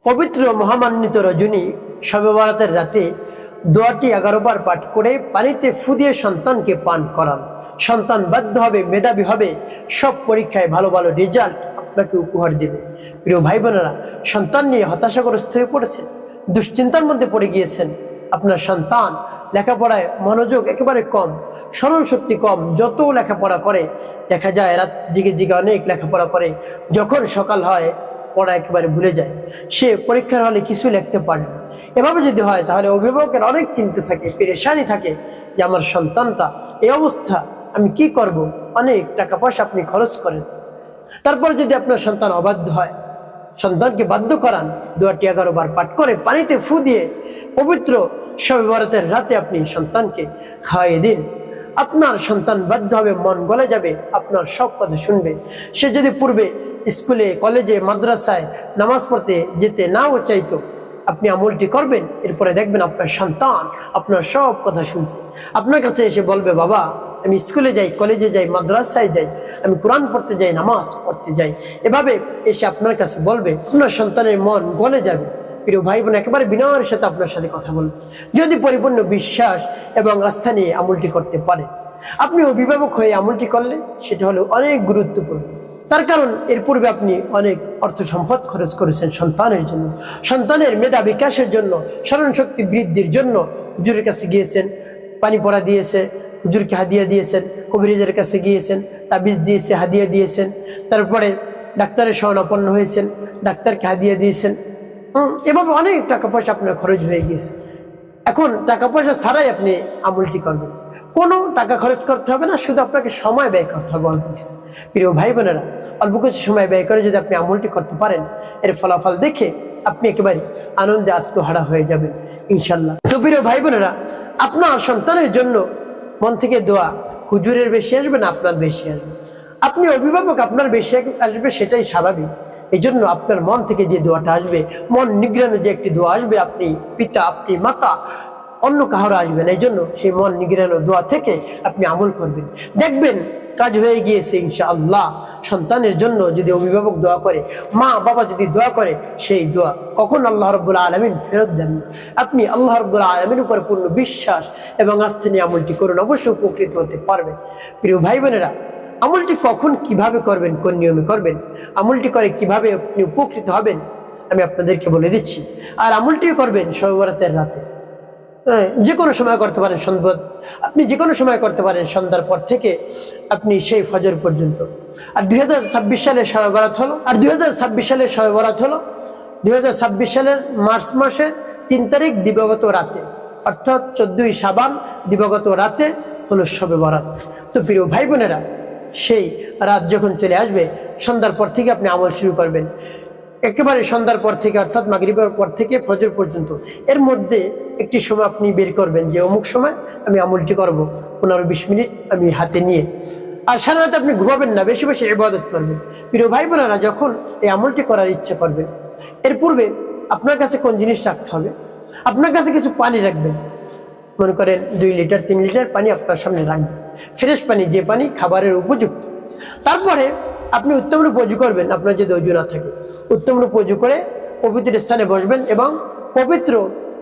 পবিত্র মহামান্বিত রজনী শবে বরাতের রাতে দোয়াটি 11 বার পাঠ করে পানিতে ফু দিয়ে সন্তানকে পান করান। সন্তান বাধ্য হবে, মেধাবী হবে, সব পরীক্ষায় ভালো ভালো রেজাল্ট আপনাকে উপহার দেবে। প্রিয় ভাই বোনেরা, সন্তান নিয়ে হতাশাগ্রস্ত হয়ে পড়েছেন, দুশ্চিন্তার মধ্যে পড়ে গিয়েছেন। আপনার সন্তান লেখাপড়ায় মনোযোগ একেবারে কম, স্মরণ শক্তি কম, যত লেখাপড়া করে দেখা যায় রাত জিগে জিগে অনেক লেখাপড়া করে, যখন সকাল হয় পড়া একেবারে ভুলে যায়, সে পরীক্ষার হলে কিছু লিখতে পারে না। এভাবে যদি হয় তাহলে অভিভাবকের অনেক চিন্তা থাকে, পেরেশানি থাকে যে আমার সন্তানটা এই অবস্থা, আমি কি করব। অনেক টাকা পয়সা আপনি খরচ করেন, তারপর যদি আপনার সন্তান অবাধ্য হয়, সন্তানকে বাধ্য করান, দোয়াটি 11 বার পাঠ করে পানিতে ফু দিয়ে পবিত্র শবে বরাতের রাতে আপনি সন্তানকে খাওয়াইয়ে দিন। আপনার সন্তান বাধ্য হবে, মন গলে যাবে, আপনার সব কথা শুনবে। সে যদি পূর্বে স্কুলে, কলেজে, মাদ্রাসায় নামাজ পড়তে যেতে নাও চাইতো, আপনি আমলটি করবেন, এরপরে দেখবেন আপনার সন্তান আপনার সব কথা শুনছে। আপনার কাছে এসে বলবে, বাবা আমি স্কুলে যাই, কলেজে যাই, মাদ্রাসায় যাই, আমি কোরআন পড়তে যাই, নামাজ পড়তে যাই। এভাবে এসে আপনার কাছে বলবে, আপনার সন্তানের মন গলে যাবে। প্রিয় ভাই বোন, একেবারে বিনয়ের সাথে আপনার সাথে কথা বলবে, যদি পরিপূর্ণ বিশ্বাস এবং আস্থা নিয়ে আমলটি করতে পারে। আপনি অভিভাবক হয়ে আমলটি করলে সেটা হলো অনেক গুরুত্বপূর্ণ। তার কারণ এর পূর্বে আপনি অনেক অর্থ সম্পদ খরচ করেছেন সন্তানের জন্য, সন্তানের মেধা বিকাশের জন্য, স্মরণ শক্তি বৃদ্ধির জন্য। হুজুরের কাছে গিয়েছেন, পানি পড়া দিয়েছে, হুজুরকে হাদিয়া দিয়েছেন, কবিরাজের কাছে গিয়েছেন, তাবিজ দিয়েছে, হাদিয়া দিয়েছেন, তারপরে ডাক্তারের শরণাপন্ন হয়েছেন, ডাক্তারকে হাদিয়া দিয়েছেন। এভাবে অনেক টাকা পয়সা আপনার খরচ হয়ে গিয়েছে। এখন টাকা পয়সা ছাড়াই আপনি আমলটি করবেন, কোনো টাকা খরচ করতে হবে না, শুধু আপনাকে সময় ব্যয় করতে হবে অল্প কিছু। প্রিয় ভাই বোনেরা, অল্প কিছু সময় ব্যয় করে যদি আপনি আমলটি করতে পারেন, এর ফলাফল দেখে আপনি একেবারে আনন্দে আত্মহারা হয়ে যাবেন ইনশাল্লাহ। তো প্রিয় ভাই বোনেরা, আপনার সন্তানের জন্য মন থেকে দোয়া হুজুরের বেশি আসবে না আপনার বেশি আসবে? আপনি অভিভাবক, আপনার বেশি আসবে, সেটাই স্বাভাবিক। এই জন্য আপনার মন থেকে যে দোয়াটা আসবে, মন নিগ্রানো যে একটি দোয়া আসবে, আপনি পিতা, আপনি মাতা, অন্য কাহারও আসবে না। এই জন্য সেই মন নিগ্রানো দোয়া থেকে আপনি আমল করবেন, দেখবেন কাজ হয়ে গিয়েছে ইনশাআল্লাহ। সন্তানের জন্য যদি অভিভাবক দোয়া করে, মা বাবা যদি দোয়া করে, সেই দোয়া কখন আল্লাহ রাব্বুল আলামিন ফেরত দেন না। আপনি আল্লাহ রাব্বুল আলামিনের উপর পূর্ণ বিশ্বাস এবং আস্থা নিয়ে আমলটি করুন, অবশ্যই উপকৃত হতে পারবেন। প্রিয় ভাই বোনেরা, আমলটি কখন কিভাবে করবেন, কোন নিয়মে করবেন, আমলটি করে কিভাবে আপনি উপকৃত হবেন, আমি আপনাদেরকে বলে দিচ্ছি। আর আমলটিও করবেন শবে বরাতের রাতে। যে কোনো সময় করতে পারেন, সন্ধ্যা, আপনি যে কোনো সময় করতে পারেন, সন্ধ্যার পর থেকে আপনি সেই ফজর পর্যন্ত। আর 2026 সালে শবে বরাত হলো, আর 2026 সালে শবে বরাত হলো 2026 সালের মার্চ মাসের 3 তারিখ দিবাগত রাতে, অর্থাৎ 14ই শাবান দিবাগত রাতে হলো শবে বরাত। তো প্রিয় ভাই বোনেরা, সেই রাত যখন চলে আসবে, সন্ধ্যার পর থেকে আপনি আমল শুরু করবেন। একেবারে সন্ধ্যার পর থেকে, অর্থাৎ মাগরিবের পর থেকে ফজর পর্যন্ত, এর মধ্যে একটি সময় আপনি বের করবেন যে অমুক সময় আমি আমলটি করব, 15-20 মিনিট আমি হাতে নিয়ে। আর সারা রাতে আপনি ঘুমাবেন না, বেশি বেশি ইবাদত করবেন। প্রিয় ভাই বোনেরা, যখন এই আমলটি করার ইচ্ছা করবেন, এর পূর্বে আপনার কাছে কোন জিনিস রাখতে হবে, আপনার কাছে কিছু পানি রাখবেন। মনে করেন 2 লিটার 3 লিটার পানি আপনার সামনে রাখবেন, ফ্রেশ পানি, যে পানি খাবারের উপযুক্ত। তারপরে আপনি উত্তম রূপে ওযু করবেন, আপনার যদি ওযু না থাকে উত্তম রূপে ওযু করে পবিত্র স্থানে বসবেন এবং পবিত্র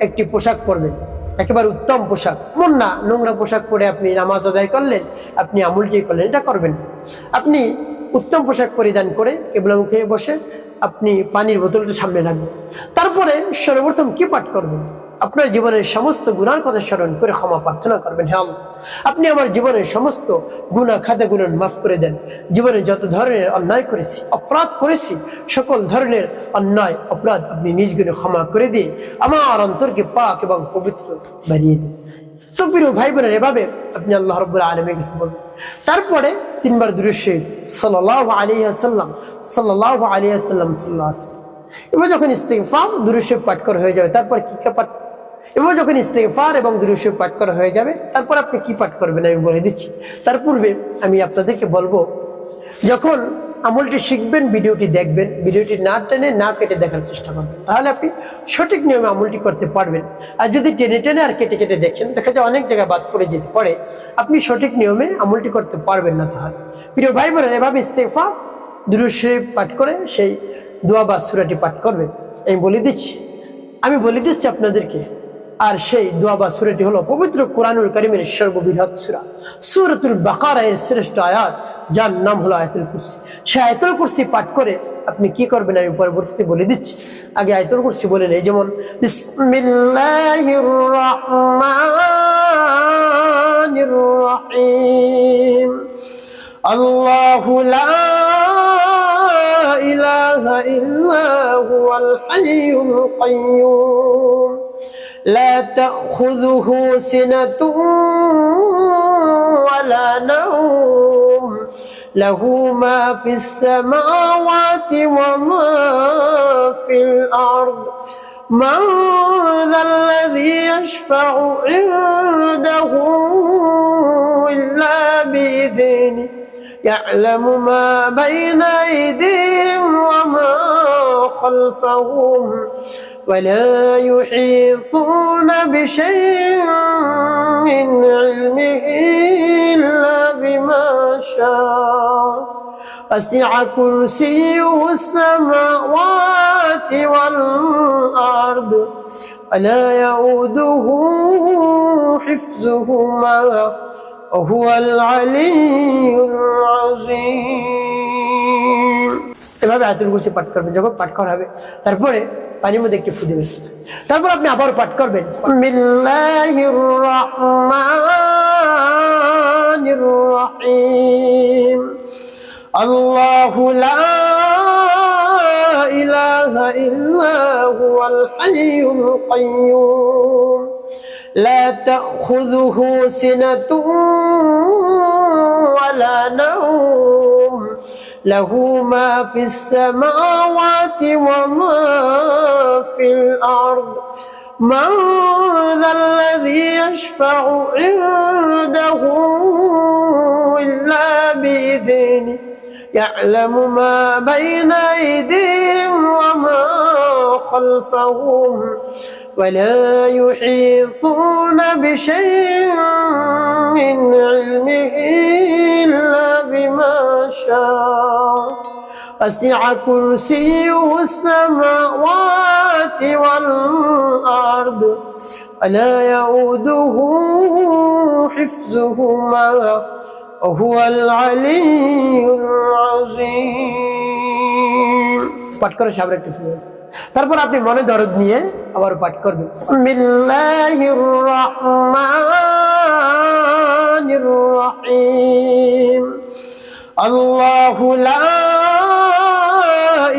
একটি পোশাক পরবেন, একেবারে উত্তম পোশাক, মন না নোংরা পোশাক পরে আপনি নামাজ আদায় করলেন, আপনি আমলটি করলেন, এটা করবেন। আপনি উত্তম পোশাক পরিধান করে কিবলামুখে বসে আপনি পানির বোতলটা সামনে রাখবেন। তারপরে সর্বপ্রথম কি পাঠ করবেন, আপনার জীবনের সমস্ত গুনার কথা স্মরণ করে ক্ষমা প্রার্থনা করবেন। হ্যাঁ আল্লাহ, আপনি আমার জীবনের সমস্ত গুনাহ খাতাগুলো মাফ করে দেন। জীবনে যত ধরনের অন্যায় করেছি, অপরাধ করেছি, সকল ধরনের অন্যায় অপরাধ আপনি নিজ গুণে ক্ষমা করে দিয়ে আমার অন্তরকে পাক এবং পবিত্র বানিয়ে দিন। তো প্রিয় ভাই বোনের, এভাবে আপনি আল্লাহ রাব্বুল আলামিনের কাছে বলবেন। তারপরে 3 বার দুরূদ শরীফ সাল্লাল্লাহু আলাইহি ওয়াসাল্লাম, সাল্লাল্লাহু আলাইহি ওয়াসাল্লাম, সাল্লাল্লাহু আলাইহি ওয়াসাল্লাম। এবার যখন ইস্তিগফার দুরূদ শরীফ পাঠ করা হয়ে যাবে, তারপর কি পাঠ, এবার যখন ইস্তিগফার এবং দুরূদ শরীফ পাঠ করা হয়ে যাবে, তারপর আপনি কি পাঠ করবেন আমি বলে দিচ্ছি। তার পূর্বে আমি আপনাদেরকে বলবো, যখন আমলটি শিখবেন ভিডিওটি দেখবেন, ভিডিওটি না টেনে না কেটে দেখার চেষ্টা করবেন, তাহলে আপনি সঠিক নিয়মে আমলটি করতে পারবেন। আর যদি টেনে টেনে আর কেটে কেটে দেখেন, দেখা যায় অনেক জায়গায় বাদ করে যেতে পারে, আপনি সঠিক নিয়মে আমলটি করতে পারবেন না। তাহলে প্রিয় ভাই বোনেরা, এভাবে ইস্তিগফার দুরূদ শরীফ পাঠ করে সেই দোয়া বা সূরাটি পাঠ করবেন। আমি বলে দিচ্ছি আপনাদেরকে। আর সেই দোয়া বা সূরাটি হলো পবিত্র কোরআনুল কারীমের সর্ববৃহৎ সূরা সূরাতুল বাকারা এর শ্রেষ্ঠ আয়াত, যার নাম হলো আয়াতুল কুরসি। সেই আয়াতুল কুরসি পাঠ করে আপনি কি করবেন আমি পরবর্তীতে বলে দিচ্ছি। আগে আয়াতুল কুরসি বলে নেই, যেমন বিসমিল্লাহির রহমানির রহিম, আল্লাহু লা ইলাহা ইল্লা হুয়াল হাইয়ুল কাইয়্যুম لا تأخذه سنة ولا نوم له ما في السماوات وما في الأرض من ذا الذي يشفع عنده إلا بإذنه يعلم ما بين أيديهم وما خلفهم ولا يحيطون بشيء من علمه إلا بما شاء وسع كرسيه السماوات والأرض ولا يؤوده حفظهما وهو العلي العظيم। এভাবে আয়াতুল কুরসি পাঠ করবেন। যখন পাঠ করা হবে তারপরে পানির মধ্যে একটু ফু দিবেন। তারপর আপনি আবার পাঠ করবেন বিসমিল্লাহির রহমানির রহিম, আল্লাহু লা ইলাহা ইল্লা হুয়াল হাইয়ুল কাইয়্যুম لا تأخذه سنة ولا نوم له ما في السماوات وما في الأرض من ذا الذي يشفع عنده إلا بإذنه يعلم ما بين أيديهم وما خلفهم ولا يحيطون بشيء من علمه إلا بما شاء وسع كرسيه السماوات والأرض ولا يؤوده حفظهما وهو العلي العظيم। পাঠ করে সামনে একটু তারপর আপনি মনে দরদ নিয়ে আবার পাঠ করবেন বিসমিল্লাহির রহমানির রহিম, আল্লাহু লা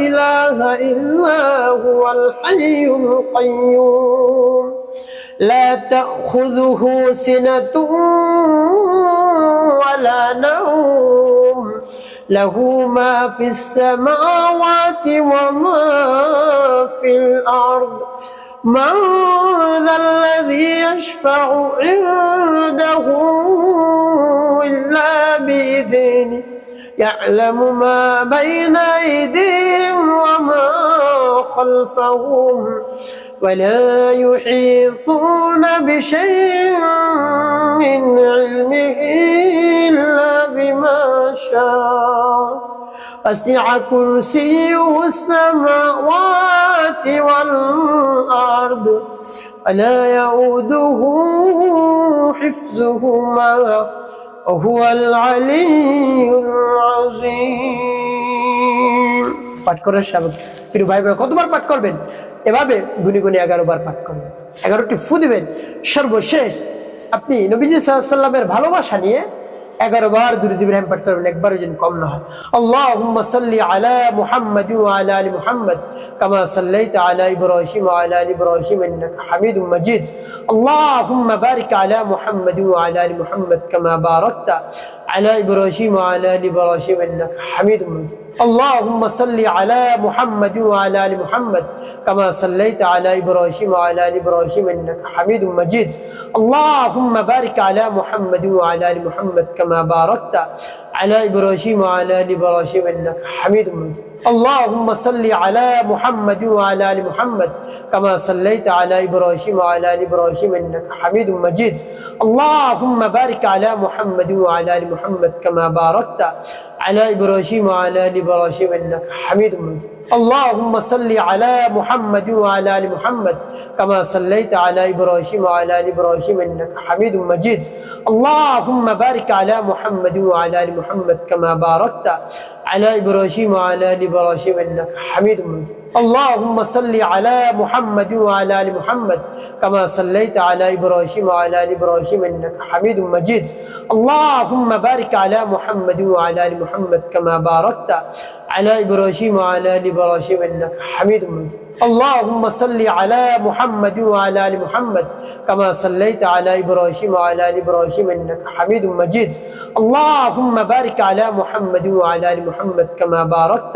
ইলাহা ইল্লা হুয়াল হাইয়ুল কাইয়্যুম লা তাখুযুহু সিনাতুন ওয়ালা নাওম له ما في السماوات وما في الأرض من ذا الذي يشفع عنده إلا بإذنه يعلم ما بين أيديهم وما خلفهم ولا يحيطون بشيء من علمه إلا بما شاء وسع كرسيه السماوات والأرض ولا يؤوده حفظهما وهو العلي العظيم। পাঠ করার সাবেক প্রিয় ভাই বোন কতবার পাঠ করবেন? এভাবে গুনি গুনি 11 বার পাঠ করবেন, 11টি ফু দিবেন। সর্বশেষ আপনি নবীজি সাল্লাল্লাহু আলাইহি ওয়াসাল্লামের ভালোবাসা নিয়ে 11 বার দুরূদ ইব্রাহিম পাঠ করবেন, একবারও যেন কম না হয়। আল্লাহুম্মা সাল্লি আলা মুহাম্মাদ ওয়া আলা আলি মুহাম্মাদ কামা সাল্লাইতা আলা ইব্রাহিম ওয়া আলা আলি ইব্রাহিম ইন্নাকা হামিদুম মাজিদ। আল্লাহুম্মা বারিক আলা মুহাম্মাদ ওয়া আলা আলি মুহাম্মাদ কামা বারাকতা আলা ইব্রাহিম ওয়া আলা আলি ইব্রাহিম ইন্নাকা হামিদুম মাজিদ। اللهم صل على محمد وعلى ال محمد كما صليت على ابراهيم وعلى ال ابراهيم انك حميد مجيد. اللهم بارك على محمد وعلى ال محمد كما باركت على ابراهيم وعلى ال ابراهيم انك حميد مجيد. اللهم صل على محمد وعلى ال محمد كما صليت على ابراهيم وعلى ال ابراهيم انك حميد مجيد. اللهم بارك على محمد وعلى ال محمد كما باركت على إبراهيم وعلى آل إبراهيم إنك حميد مجيد اللهم صل على محمد وعلى آل محمد كما صليت على إبراهيم وعلى آل إبراهيم إنك حميد مجيد اللهم بارك على محمد وعلى آل محمد كما باركت على إبراهيم وعلى آل إبراهيم إنك حميد مجيد اللهم صل على محمد وعلى آل محمد كما صليت على إبراهيم وعلى آل إبراهيم إنك حميد مجيد اللهم بارك على محمد وعلى آل محمد كما باركت على إبراهيم وعلى آل إبراهيم إنك حميد مجيد اللهم صل على محمد وعلى آل محمد كما صليت على إبراهيم وعلى آل إبراهيم إنك حميد مجيد اللهم بارك على محمد وعلى آل محمد كما باركت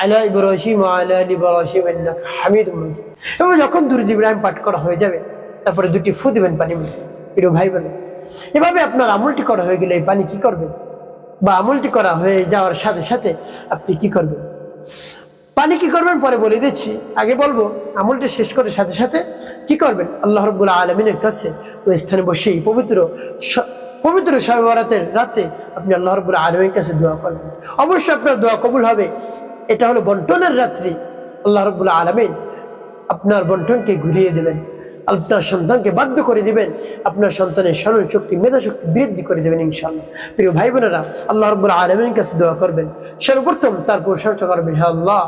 على إبراهيم وعلى آل إبراهيم إنك حميد مجيد এবং যখন দুরূদ ইব্রাহিম পাঠ করা হয়ে যাবে তারপরে দুটি ফু দিবেন পানির মধ্যে। প্রিয় ভাই বোন, এভাবে আপনার আমলটি করা হয়ে গেলে এই পানি কি করবেন, বা আমলটি করা হয়ে যাওয়ার সাথে সাথে আপনি কি করবেন, পানি কি করবেন পরে বলে দিচ্ছি। আগে বলবো আমলটি শেষ করে সাথে সাথে কি করবেন। আল্লাহ রাব্বুল আলামিনের কাছে ওই স্থানে বসেই পবিত্র শবে বরাতের রাতে আপনি আল্লাহ রাব্বুল আলামিনের কাছে দোয়া করবেন। অবশ্যই আপনার দোয়া কবুল হবে। এটা হলো বন্টনের রাত্রি। আল্লাহ রাব্বুল আলামিন আপনার বন্টনকে ঘুরিয়ে দেবেন, আপনার সন্তানকে বাধ্য করে দিবেন, আপনার সন্তানের স্মরণ শক্তি মেধা শক্তি বৃদ্ধি করে দেবেন ইনশাআল্লাহ। প্রিয় ভাই বোনেরা, আল্লাহ রাব্বুল আলামিনের কাছে দোয়া করবেন। সর্বপ্রথম তার প্রশংসা করবেন, হে আল্লাহ,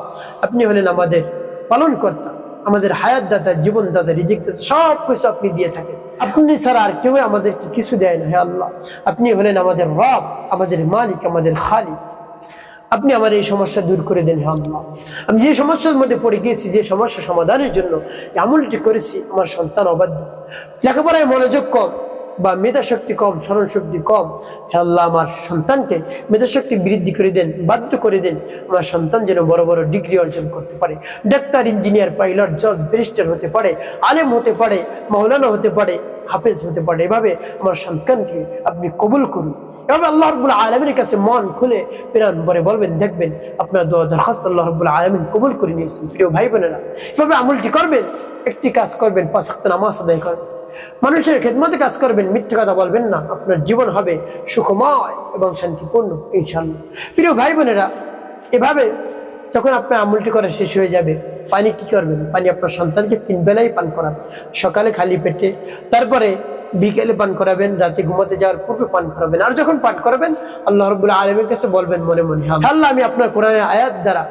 আপনি হলেন আমাদের পালনকর্তা, আমাদের হায়াত দাতা, জীবন দাতা, রিজিক দাতা, সব কিছু আপনি দিয়ে থাকেন। আপনি ছাড়া আর কেউ আমাদেরকে কিছু দেয় না। হে আল্লাহ, আপনি হলেন আমাদের রব, আমাদের মালিক, আমাদের খালিক। আপনি আমার এই সমস্যা দূর করে দেন। হে আল্লাহ, আমি যে সমস্যার মধ্যে পড়ে গিয়েছি, যে সমস্যা সমাধানের জন্য আমলটি করেছি, আমার সন্তান অবাধ্য, লেখাপড়ায় মনোযোগ কম বা মেধা শক্তি কম, স্মরণ শক্তি কম। হে আল্লাহ, আমার সন্তানকে মেধা শক্তি বৃদ্ধি করে দেন, বাধ্য করে দেন। আমার সন্তান যেন বড় বড় ডিগ্রি অর্জন করতে পারে, ডাক্তার, ইঞ্জিনিয়ার, পাইলট, জজ, ব্যারিস্টার হতে পারে, আলেম হতে পারে, মাওলানা হতে পারে, হাফেজ হতে পারে। এভাবে আমার সন্তানকে আপনি কবুল করুন। এভাবে আল্লাহ রাব্বুল আলামিনের কাছে মন খুলে প্রাণ ভরে বলবেন, দেখবেন আপনার দোয়া দরখাস্ত আল্লাহ রাব্বুল আলামিন কবুল করে নিয়েছেন। প্রিয় ভাই বোনেরা, এভাবে আমলটি করবেন। একটি কাজ করবেন, 5 ওয়াক্ত নামাজ আদায় করবেন, মানুষের খেদমতে কাজ করবেন, মিথ্যা কথা বলবেন না। আপনার জীবন হবে সুখময় এবং শান্তিপূর্ণ ইনশাআল্লাহ। প্রিয় ভাই বোনেরা, এভাবে যখন আপনার আমলটি করা শেষ হয়ে যাবে, পানি কি করবেন? পানি আপনার সন্তানকে 3 বেলাই পান করাবেন। সকালে খালি পেটে, তারপরে বিকেলে পান করাবেন, রাতে ঘুমাতে যাওয়ার পূর্বে পান করাবেন। আর যখন পান করাবেন, আল্লাহ রাব্বুল আলামিনের কাছে বলবেন মনে মনে, আল্লাহ, আমি আপনার কোরআনের আয়াত দ্বারা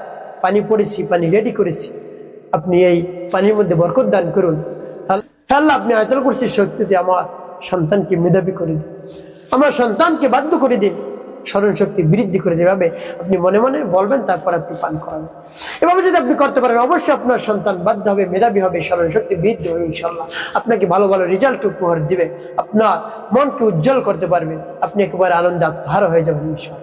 পানি পড়েছি, পানি রেডি করেছি, আপনি এই পানির মধ্যে বরকত দান করুন। আল্লাহ, আপনি আয়াতুল কুরসির শক্তিতে আমার সন্তানকে মেধাবী করে দিন, আমার সন্তানকে বাধ্য করে দিন, স্মরণ শক্তি বৃদ্ধি করে দেবে। আপনি মনে মনে বলবেন, তারপর আপনি পান করাবেন। এভাবে যদি আপনি করতে পারেন, অবশ্যই আপনার সন্তান বাধ্য হবে, মেধাবী হবে, স্মরণ শক্তি বৃদ্ধি হবে ইনশাআল্লাহ। আপনাকে ভালো ভালো রেজাল্ট উপহার দিবে, আপনার মনকে উজ্জ্বল করতে পারবে, আপনি একেবারে আনন্দে আত্মহারা হয়ে যাবেন ইনশাআল্লাহ।